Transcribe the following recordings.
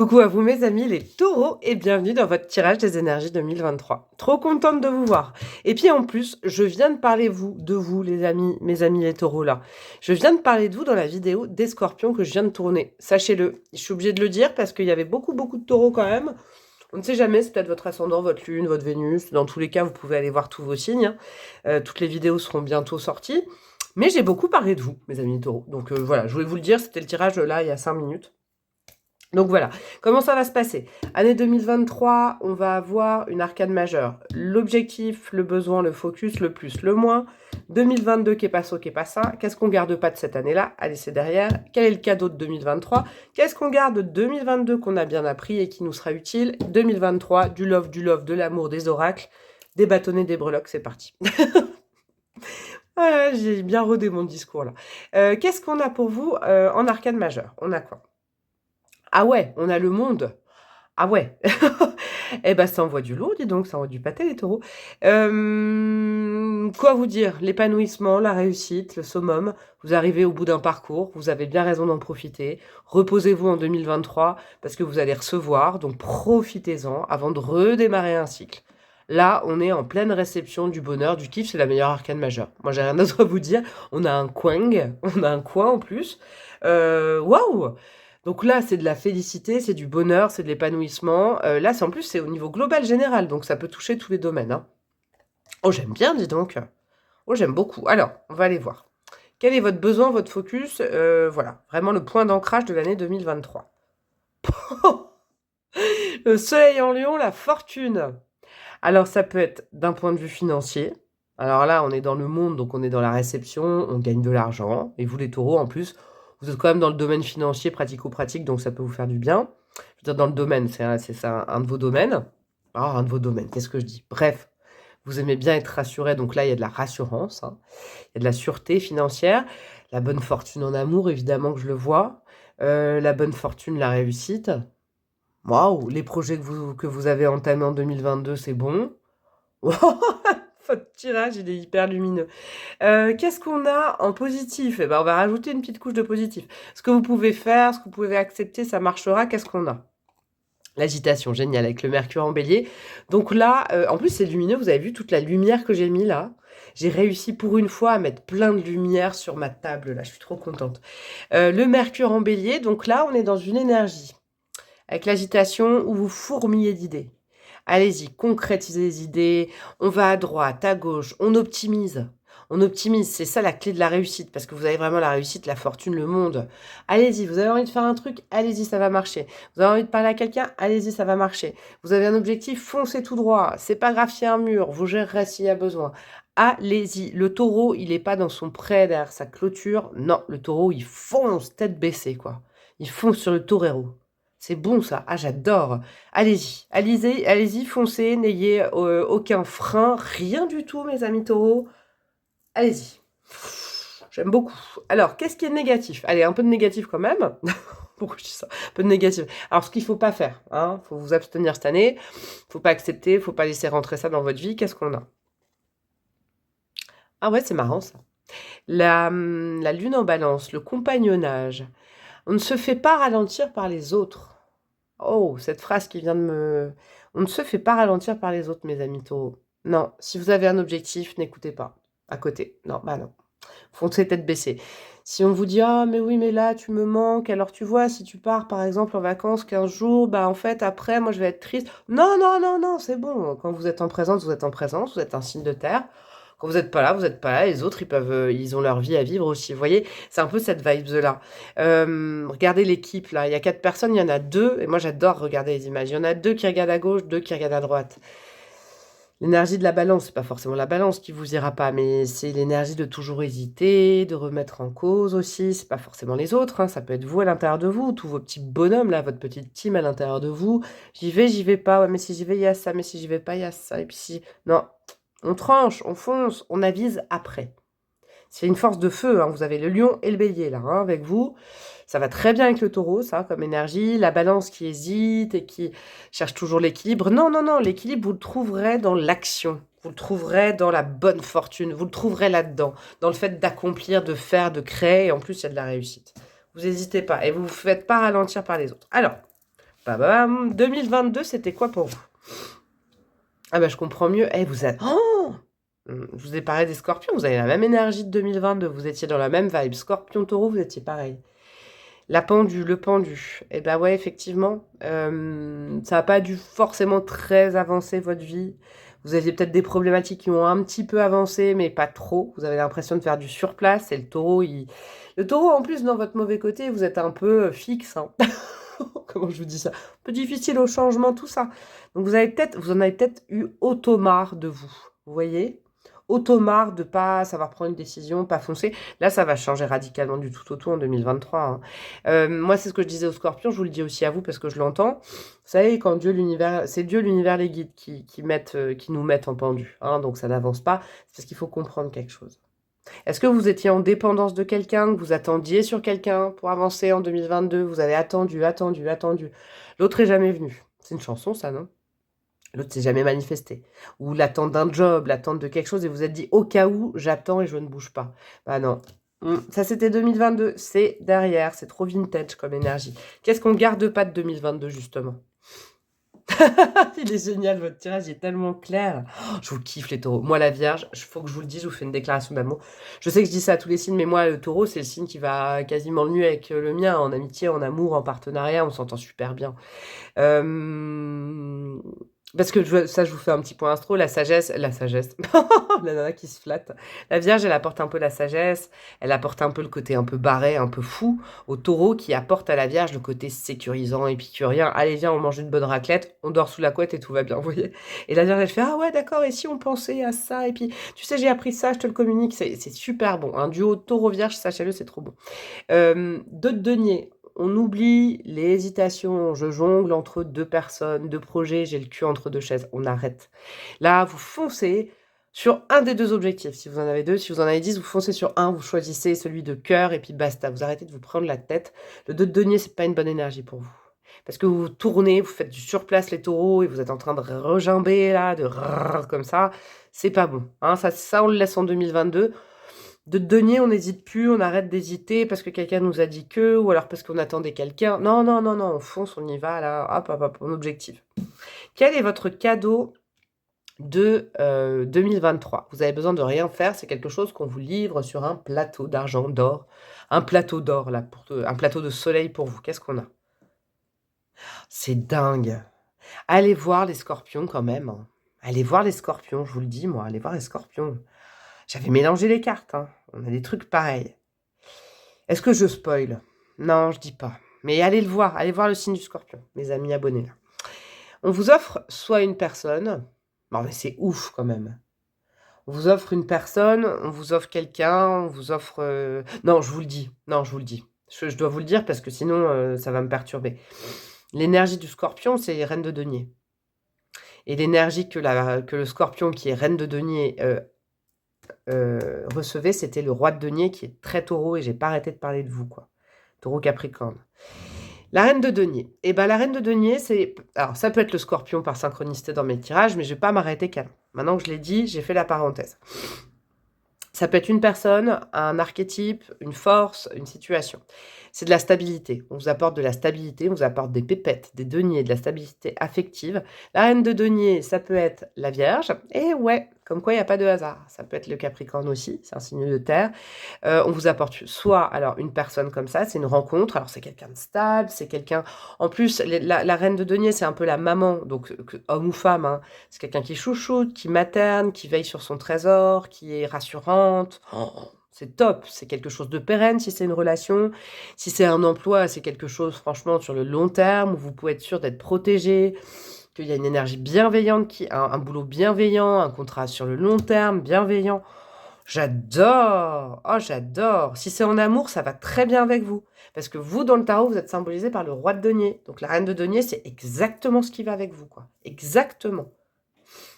Coucou à vous mes amis les taureaux et bienvenue dans votre tirage des énergies 2023. Trop contente de vous voir. Et puis en plus, je viens de parler de vous les amis, mes amis les taureaux là. Je viens de parler de vous dans la vidéo des scorpions que je viens de tourner. Sachez-le, je suis obligée de le dire parce qu'il y avait beaucoup de taureaux quand même. On ne sait jamais, c'est peut-être votre ascendant, votre lune, votre Vénus. Dans tous les cas, vous pouvez aller voir tous vos signes. Toutes les vidéos seront bientôt sorties. Mais j'ai beaucoup parlé de vous, mes amis les taureaux. Donc voilà, je voulais vous le dire, c'était le tirage là il y a 5 minutes. Donc voilà, comment ça va se passer? Année 2023, on va avoir une arcane majeure. L'objectif, le besoin, le focus, le plus, le moins. 2022, qu'est pas ça, qu'est pas ça. Qu'est-ce qu'on garde pas de cette année-là? Allez, c'est derrière. Quel est le cadeau de 2023? Qu'est-ce qu'on garde de 2022 qu'on a bien appris et qui nous sera utile? 2023, du love, de l'amour, des oracles, des bâtonnets, des breloques, c'est parti. Voilà, j'ai bien rodé mon discours là. Qu'est-ce qu'on a pour vous en arcane majeure? On a quoi? Ah ouais, on a le monde. Ah ouais. Eh ben, ça envoie du lourd, dis donc, ça envoie du pâté, les taureaux. Quoi vous dire? L'épanouissement, la réussite, le summum. Vous arrivez au bout d'un parcours, vous avez bien raison d'en profiter. Reposez-vous en 2023 parce que vous allez recevoir, donc profitez-en avant de redémarrer un cycle. Là, on est en pleine réception du bonheur, du kiff, c'est la meilleure arcane majeure. Moi, j'ai rien d'autre à vous dire. On a un quang, on a un coin en plus. Waouh! Donc là, c'est de la félicité, c'est du bonheur, c'est de l'épanouissement. Là, c'est en plus, c'est au niveau global général, donc ça peut toucher tous les domaines, hein. Oh, j'aime bien, dis donc. Oh, j'aime beaucoup. Alors, on va aller voir. Quel est votre besoin, votre focus? Voilà, vraiment le point d'ancrage de l'année 2023. Le soleil en lion, la fortune. Alors, ça peut être d'un point de vue financier. Alors là, on est dans le monde, donc on est dans la réception, on gagne de l'argent. Et vous, les taureaux, en plus, vous êtes quand même dans le domaine financier, pratico-pratique, donc ça peut vous faire du bien. Je veux dire, dans le domaine, c'est ça, un de vos domaines. Ah, un de vos domaines, qu'est-ce que je dis? Bref, vous aimez bien être rassuré, donc là, il y a de la rassurance, hein. Il y a de la sûreté financière. La bonne fortune en amour, évidemment que je le vois. La bonne fortune, la réussite. Waouh, les projets que vous avez entamés en 2022, c'est bon. Votre tirage, il est hyper lumineux. Qu'est-ce qu'on a en positif? Eh ben, on va rajouter une petite couche de positif. Ce que vous pouvez faire, ce que vous pouvez accepter, ça marchera. Qu'est-ce qu'on a? L'agitation, génial, avec le mercure en bélier. Donc là, en plus, c'est lumineux. Vous avez vu toute la lumière que j'ai mis là? J'ai réussi pour une fois à mettre plein de lumière sur ma table là. Je suis trop contente. Le mercure en bélier, donc là, on est dans une énergie avec l'agitation où vous fourmillez d'idées. Allez-y, concrétisez les idées, on va à droite, à gauche, on optimise. On optimise, c'est ça la clé de la réussite, parce que vous avez vraiment la réussite, la fortune, le monde. Allez-y, vous avez envie de faire un truc, allez-y, ça va marcher. Vous avez envie de parler à quelqu'un, allez-y, ça va marcher. Vous avez un objectif, foncez tout droit. C'est pas grave s'il y a un mur, vous gérerez s'il y a besoin. Allez-y, le taureau, il n'est pas dans son pré derrière sa clôture. Non, le taureau, il fonce tête baissée, quoi. Il fonce sur le torero. C'est bon ça, ah j'adore. Allez-y, allez-y, foncez, n'ayez aucun frein, rien du tout mes amis taureaux. Allez-y, j'aime beaucoup. Alors, qu'est-ce qui est négatif? Allez, un peu de négatif quand même. Pourquoi je dis ça? Un peu de négatif. Alors, ce qu'il ne faut pas faire, hein, faut vous abstenir cette année, faut pas accepter, faut pas laisser rentrer ça dans votre vie. Qu'est-ce qu'on a? Ah ouais, c'est marrant ça. La lune en balance, le compagnonnage. On ne se fait pas ralentir par les autres. Oh, cette phrase qui vient de me... On ne se fait pas ralentir par les autres, mes amis taureaux. Non, si vous avez un objectif, n'écoutez pas. À côté. Non, bah non. Foncez tête baissée. Si on vous dit, ah, mais oui, mais là, tu me manques. Alors, tu vois, si tu pars, par exemple, en vacances 15 jours, bah, en fait, après, moi, je vais être triste. Non, non, non, non, c'est bon. Quand vous êtes en présence, vous êtes en présence. Vous êtes un signe de terre. Quand vous n'êtes pas là, vous n'êtes pas là. Les autres, ils ont leur vie à vivre aussi. Vous voyez, c'est un peu cette vibe-là. Regardez l'équipe, là. Il y a 4 personnes, il y en a 2. Et moi, j'adore regarder les images. Il y en a 2 qui regardent à gauche, 2 qui regardent à droite. L'énergie de la balance, c'est pas forcément la balance qui vous ira pas, mais c'est l'énergie de toujours hésiter, de remettre en cause aussi. C'est pas forcément les autres, hein. Ça peut être vous à l'intérieur de vous, tous vos petits bonhommes, là, votre petite team à l'intérieur de vous. J'y vais pas. Ouais, mais si j'y vais, il y a ça. Mais si j'y vais pas, il y a ça. Et puis si... Non. On tranche, on fonce, on avise après. C'est une force de feu, hein. Vous avez le lion et le bélier là, hein, avec vous. Ça va très bien avec le taureau, ça, comme énergie. La balance qui hésite et qui cherche toujours l'équilibre. Non, non, non, l'équilibre, vous le trouverez dans l'action. Vous le trouverez dans la bonne fortune. Vous le trouverez là-dedans. Dans le fait d'accomplir, de faire, de créer. Et en plus, il y a de la réussite. Vous n'hésitez pas. Et vous ne vous faites pas ralentir par les autres. Alors, Babam. 2022, c'était quoi pour vous? Ah bah je comprends mieux. Eh, vous êtes... Oh, je vous ai parlé des scorpions, vous avez la même énergie de 2022, vous étiez dans la même vibe. Scorpion, taureau, vous étiez pareil. La pendule, le pendu. Eh ben ouais, effectivement, ça n'a pas dû forcément très avancer votre vie. Vous aviez peut-être des problématiques qui ont un petit peu avancé, mais pas trop. Vous avez l'impression de faire du surplace. Et le taureau, le taureau, en plus, dans votre mauvais côté, vous êtes un peu fixe, hein. Comment je vous dis ça? Un peu difficile au changement, tout ça. Donc vous en avez peut-être eu automare de vous. Vous voyez? Automare de pas savoir prendre une décision, pas foncer. Là, ça va changer radicalement du tout au tout en 2023, hein. Moi, c'est ce que je disais aux scorpions, je vous le dis aussi à vous parce que je l'entends. Vous savez, quand Dieu, l'univers, c'est Dieu, l'univers, les guides qui nous mettent en pendu, hein, donc ça n'avance pas. C'est parce qu'il faut comprendre quelque chose. Est-ce que vous étiez en dépendance de quelqu'un, que vous attendiez sur quelqu'un pour avancer en 2022? Vous avez attendu, attendu, attendu. L'autre est jamais venu. C'est une chanson, ça, non? L'autre s'est jamais manifesté. Ou l'attente d'un job, l'attente de quelque chose, et vous êtes dit, au cas où, j'attends et je ne bouge pas. Bah non. Ça, c'était 2022. C'est derrière. C'est trop vintage comme énergie. Qu'est-ce qu'on garde pas de 2022, justement? Il est génial, votre tirage est tellement clair. Oh, je vous kiffe, les taureaux. Moi, la Vierge, il faut que je vous le dise, je vous fais une déclaration d'amour. Je sais que je dis ça à tous les signes, mais moi, le taureau, c'est le signe qui va quasiment le mieux avec le mien, en amitié, en amour, en partenariat, on s'entend super bien. Parce que ça, je vous fais un petit point astro, la sagesse, la nana qui se flatte. La Vierge, elle apporte un peu la sagesse, elle apporte un peu le côté un peu barré, un peu fou, au taureau qui apporte à la Vierge le côté sécurisant, épicurien. Allez, viens, on mange une bonne raclette, on dort sous la couette et tout va bien, vous voyez. Et la Vierge, elle fait, ah ouais, d'accord, et si on pensait à ça, et puis, tu sais, j'ai appris ça, je te le communique, c'est super bon. Un duo taureau-vierge, sachez-le, c'est trop bon. De denier. On oublie les hésitations, je jongle entre deux personnes, deux projets, j'ai le cul entre deux chaises, on arrête. Là, vous foncez sur un des deux objectifs. Si vous en avez deux, si vous en avez 10, vous foncez sur un, vous choisissez celui de cœur et puis basta. Vous arrêtez de vous prendre la tête. Le 2 de denier, c'est pas une bonne énergie pour vous. Parce que vous tournez, vous faites du surplace les taureaux et vous êtes en train de regimber là, de comme ça. C'est pas bon, hein. Ça, on le laisse en 2022. De denier, on n'hésite plus, on arrête d'hésiter parce que quelqu'un nous a dit que, ou alors parce qu'on attendait quelqu'un. Non, non, non, non, on fonce, on y va, là, hop, hop, hop, on objectif. Quel est votre cadeau de 2023? Vous avez besoin de rien faire, c'est quelque chose qu'on vous livre sur un plateau d'argent, d'or. Un plateau d'or, là, un plateau de soleil pour vous. Qu'est-ce qu'on a? C'est dingue. Allez voir les scorpions quand même, hein. Allez voir les scorpions, je vous le dis, moi, allez voir les scorpions. J'avais mélangé les cartes, hein. On a des trucs pareils. Est-ce que je spoil? Non, je dis pas. Mais allez le voir, allez voir le signe du scorpion, mes amis abonnés là. On vous offre soit une personne, non mais c'est ouf quand même. On vous offre une personne, on vous offre quelqu'un, on vous offre... Non, je vous le dis, non, je vous le dis. Je dois vous le dire parce que sinon ça va me perturber. L'énergie du scorpion, c'est reine de denier. Et l'énergie que le scorpion qui est reine de denier recevait, c'était le roi de denier qui est très taureau et j'ai pas arrêté de parler de vous, quoi. Taureau Capricorne. La reine de denier. Eh ben, la reine de denier, c'est... Alors, ça peut être le scorpion par synchronicité dans mes tirages, mais je vais pas m'arrêter qu'à... Maintenant que je l'ai dit, j'ai fait la parenthèse. Ça peut être une personne, un archétype, une force, une situation. C'est de la stabilité. On vous apporte de la stabilité, on vous apporte des pépettes, des deniers, de la stabilité affective. La reine de denier, ça peut être la Vierge. Et ouais, comme quoi il n'y a pas de hasard. Ça peut être le Capricorne aussi, c'est un signe de terre. On vous apporte soit alors une personne comme ça, c'est une rencontre. Alors c'est quelqu'un de stable, c'est quelqu'un... En plus, la reine de denier, c'est un peu la maman, donc homme ou femme, hein. C'est quelqu'un qui chouchoute, qui materne, qui veille sur son trésor, qui est rassurante. Oh, c'est top, c'est quelque chose de pérenne si c'est une relation. Si c'est un emploi, c'est quelque chose franchement sur le long terme où vous pouvez être sûr d'être protégé, qu'il y a une énergie bienveillante, un boulot bienveillant, un contrat sur le long terme bienveillant. J'adore! Oh, j'adore! Si c'est en amour, ça va très bien avec vous. Parce que vous, dans le tarot, vous êtes symbolisé par le roi de denier. Donc la reine de denier, c'est exactement ce qui va avec vous, quoi. Exactement.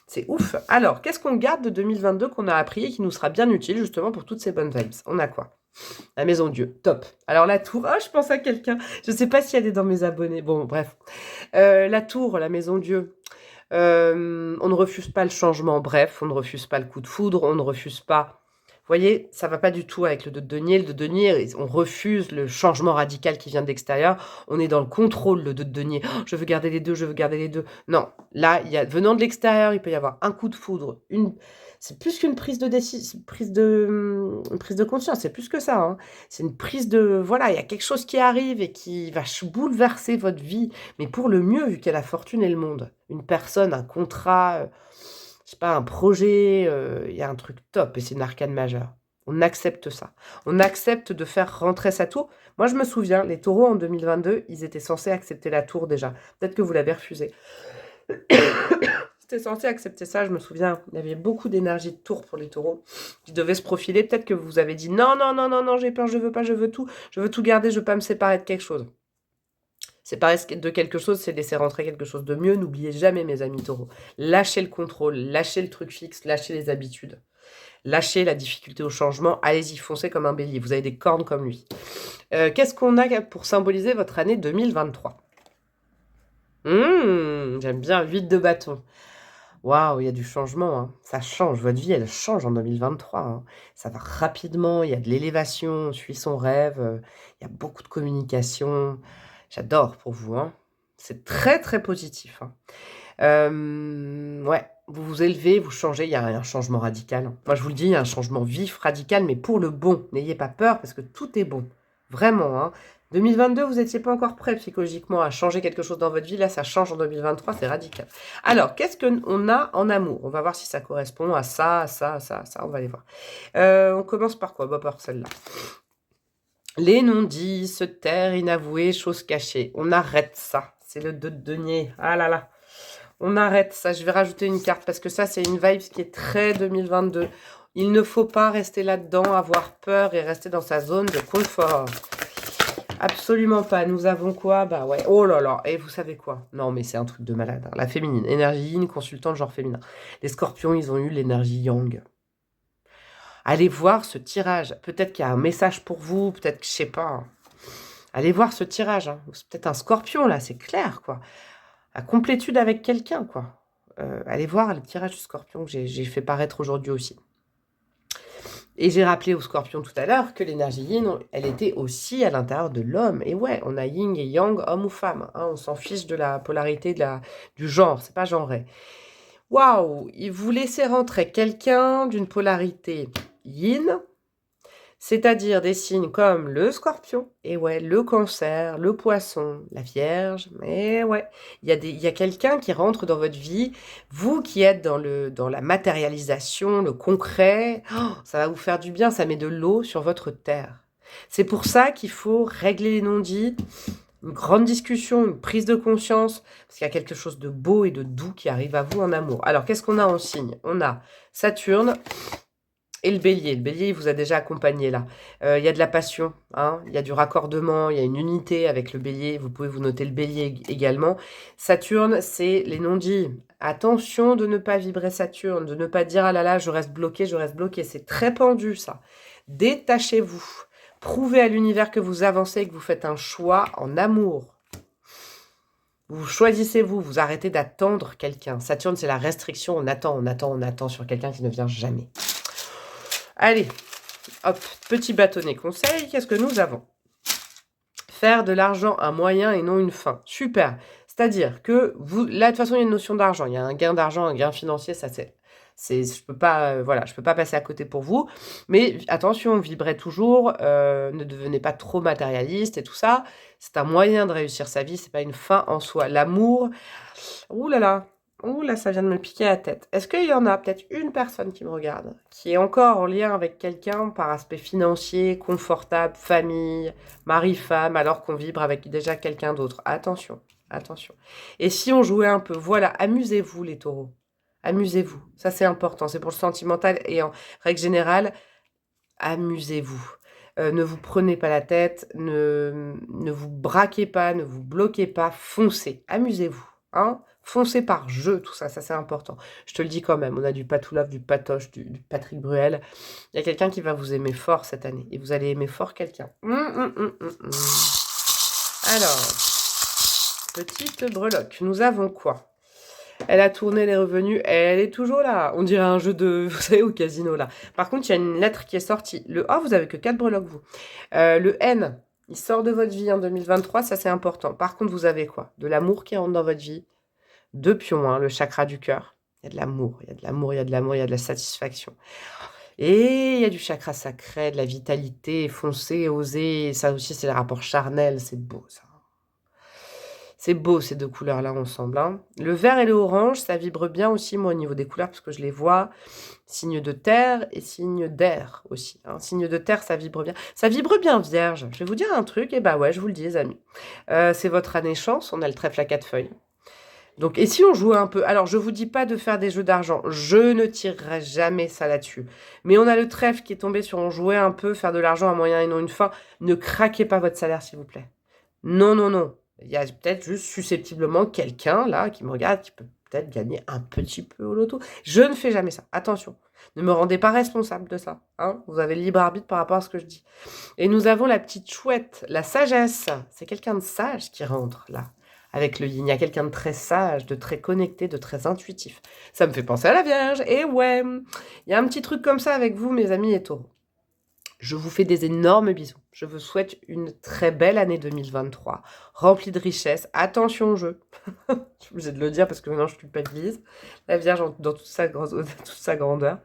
C'est ouf. Alors, qu'est-ce qu'on garde de 2022 qu'on a appris et qui nous sera bien utile justement pour toutes ces bonnes vibes? On a quoi? La maison Dieu, top. Alors la tour, je pense à quelqu'un. Je ne sais pas si elle est dans mes abonnés. Bon, bref. La tour, la maison Dieu. On ne refuse pas le changement. Bref, on ne refuse pas le coup de foudre. On ne refuse pas voyez, ça va pas du tout avec le 2 de denier. Le 2 de denier, on refuse le changement radical qui vient de l'extérieur. On est dans le contrôle, le 2 de denier. «Oh, je veux garder les 2, je veux garder les 2». Non, là, il y a venant de l'extérieur, il peut y avoir un coup de foudre, c'est plus qu'une prise de une prise de conscience, c'est plus que ça, hein. C'est une prise de voilà, il y a quelque chose qui arrive et qui va bouleverser votre vie, mais pour le mieux, vu qu'il y a la fortune et le monde. Une personne, un contrat, je sais pas, un projet, il y a un truc top et c'est une arcane majeure. On accepte ça. On accepte de faire rentrer sa tour. Moi, je me souviens, les taureaux en 2022, ils étaient censés accepter la tour déjà. Peut-être que vous l'avez refusé. C'était censé accepter ça, je me souviens. Il y avait beaucoup d'énergie de tour pour les taureaux qui devaient se profiler. Peut-être que vous avez dit non, non, non, non, non, j'ai peur, je veux pas, je veux tout. Je veux tout garder, je veux pas me séparer de quelque chose. Séparer de quelque chose, c'est laisser rentrer quelque chose de mieux. N'oubliez jamais, mes amis taureaux. Lâchez le contrôle, lâchez le truc fixe, lâchez les habitudes. Lâchez la difficulté au changement. Allez-y, foncez comme un bélier. Vous avez des cornes comme lui. Qu'est-ce qu'on a pour symboliser votre année 2023 ? J'aime bien, 8 de bâton. Waouh, il y a du changement, hein. Ça change, votre vie, elle change en 2023, hein. Ça va rapidement, il y a de l'élévation, on suit son rêve, il y a beaucoup de communication. J'adore pour vous, hein. C'est très, très positif, hein. Ouais, vous vous élevez, vous changez, il y a un changement radical. Moi, je vous le dis, il y a un changement vif, radical, mais pour le bon. N'ayez pas peur parce que tout est bon. Vraiment, hein. 2022, vous n'étiez pas encore prêt psychologiquement à changer quelque chose dans votre vie. Là, ça change en 2023, c'est radical. Alors, qu'est-ce qu'on a en amour? On va voir si ça correspond à ça, à ça, à ça, à ça. On va aller voir. On commence par quoi? Bah, par celle-là. Les non-dits, se taire, inavoués, choses cachées. On arrête ça. C'est le 2 de denier. Ah là là. On arrête ça. Je vais rajouter une carte parce que ça, c'est une vibe qui est très 2022. Il ne faut pas rester là-dedans, avoir peur et rester dans sa zone de confort. Absolument pas. Nous avons quoi? Bah ouais. Oh là là. Et vous savez quoi? Non, mais c'est un truc de malade, hein. La féminine. Énergie yin, consultant de genre féminin. Les scorpions, ils ont eu l'énergie yang. Allez voir ce tirage. Peut-être qu'il y a un message pour vous. Peut-être que je sais pas, hein. Allez voir ce tirage, hein. C'est peut-être un scorpion, là. C'est clair, quoi. La complétude avec quelqu'un, quoi. Allez voir le tirage du scorpion que j'ai fait paraître aujourd'hui aussi. Et j'ai rappelé au scorpion tout à l'heure que l'énergie yin, elle était aussi à l'intérieur de l'homme. Et ouais, on a yin et yang, homme ou femme, hein. On s'en fiche de la polarité du genre, c'est pas genré. Waouh, vous laissez rentrer quelqu'un d'une polarité yin, c'est-à-dire des signes comme le scorpion, et ouais, le cancer, le poisson, la vierge, mais ouais, il y a quelqu'un qui rentre dans votre vie, vous qui êtes dans la matérialisation, le concret, oh, ça va vous faire du bien, ça met de l'eau sur votre terre. C'est pour ça qu'il faut régler les non-dits, une grande discussion, une prise de conscience, parce qu'il y a quelque chose de beau et de doux qui arrive à vous en amour. Alors, qu'est-ce qu'on a en signe? On a Saturne, et le bélier. Le bélier, il vous a déjà accompagné là. Il y a de la passion, hein, il y a du raccordement, il y a une unité avec le bélier. Vous pouvez vous noter le bélier également. Saturne, c'est les non-dits. Attention de ne pas vibrer Saturne, de ne pas dire « Ah là là, je reste bloqué, je reste bloqué ». C'est très pendu, ça. Détachez-vous. Prouvez à l'univers que vous avancez et que vous faites un choix en amour. Vous choisissez vous arrêtez d'attendre quelqu'un. Saturne, c'est la restriction. On attend, on attend, on attend sur quelqu'un qui ne vient jamais. Allez, hop, petit bâtonnet conseil, qu'est-ce que nous avons? Faire de l'argent un moyen et non une fin. Super. C'est-à-dire que vous, là, de toute façon, il y a une notion d'argent. Il y a un gain d'argent, un gain financier, ça je peux pas, voilà, je peux pas passer à côté pour vous. Mais attention, vibrez toujours, ne devenez pas trop matérialiste et tout ça. C'est un moyen de réussir sa vie, c'est pas une fin en soi. L'amour, ouh là là. Ouh là, ça vient de me piquer la tête. Est-ce qu'il y en a peut-être une personne qui me regarde, qui est encore en lien avec quelqu'un par aspect financier, confortable, famille, mari-femme, alors qu'on vibre avec déjà quelqu'un d'autre? Attention, attention. Et si on jouait un peu, voilà, amusez-vous les taureaux. Amusez-vous. Ça, c'est important. C'est pour le sentimental et en règle générale, amusez-vous. Ne vous prenez pas la tête, ne vous braquez pas, ne vous bloquez pas, foncez. Amusez-vous, hein? Foncez par jeu, tout ça, ça c'est important. Je te le dis quand même, on a du Patoulave, du Patoche, du Patrick Bruel. Il y a quelqu'un qui va vous aimer fort cette année. Et vous allez aimer fort quelqu'un. Alors, petite breloque, nous avons quoi? Elle a tourné les revenus, elle est toujours là. On dirait un jeu de, vous savez, au casino là. Par contre, il y a une lettre qui est sortie. Le A, vous avez que 4 breloques, vous. Le N, il sort de votre vie en 2023, ça c'est important. Par contre, vous avez quoi? De l'amour qui rentre dans votre vie. Deux pions, hein, le chakra du cœur. Il y a de l'amour, il y a de l'amour, il y a de l'amour, il y a de la satisfaction. Et il y a du chakra sacré, de la vitalité, foncer, oser. Ça aussi, c'est le rapport charnel, c'est beau ça. C'est beau ces deux couleurs-là ensemble, hein. Le vert et le orange, ça vibre bien aussi, moi, au niveau des couleurs, parce que je les vois. Signe de terre et signe d'air aussi, hein. Signe de terre, ça vibre bien. Ça vibre bien, Vierge. Je vais vous dire un truc, et bah ouais, je vous le dis, les amis. C'est votre année chance, on a le trèfle à 4 feuilles. Donc, et si on jouait un peu? Alors, je vous dis pas de faire des jeux d'argent. Je ne tirerai jamais ça là-dessus. Mais on a le trèfle qui est tombé sur on jouait un peu, faire de l'argent à moyen et non une fin. Ne craquez pas votre salaire, s'il vous plaît. Non, non, non. Il y a peut-être juste susceptiblement quelqu'un là qui me regarde qui peut peut-être gagner un petit peu au loto. Je ne fais jamais ça. Attention. Ne me rendez pas responsable de ça, hein. Vous avez le libre arbitre par rapport à ce que je dis. Et nous avons la petite chouette, la sagesse. C'est quelqu'un de sage qui rentre là. Avec le yin, il y a quelqu'un de très sage, de très connecté, de très intuitif. Ça me fait penser à la Vierge. Et ouais, il y a un petit truc comme ça avec vous, mes amis et taureaux. Je vous fais des énormes bisous. Je vous souhaite une très belle année 2023, remplie de richesses. Attention au jeu. Je suis obligée de le dire parce que maintenant je culpabilise. La Vierge dans toute sa grandeur.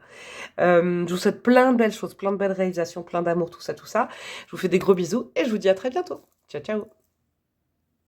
Je vous souhaite plein de belles choses, plein de belles réalisations, plein d'amour, tout ça, tout ça. Je vous fais des gros bisous et je vous dis à très bientôt. Ciao, ciao.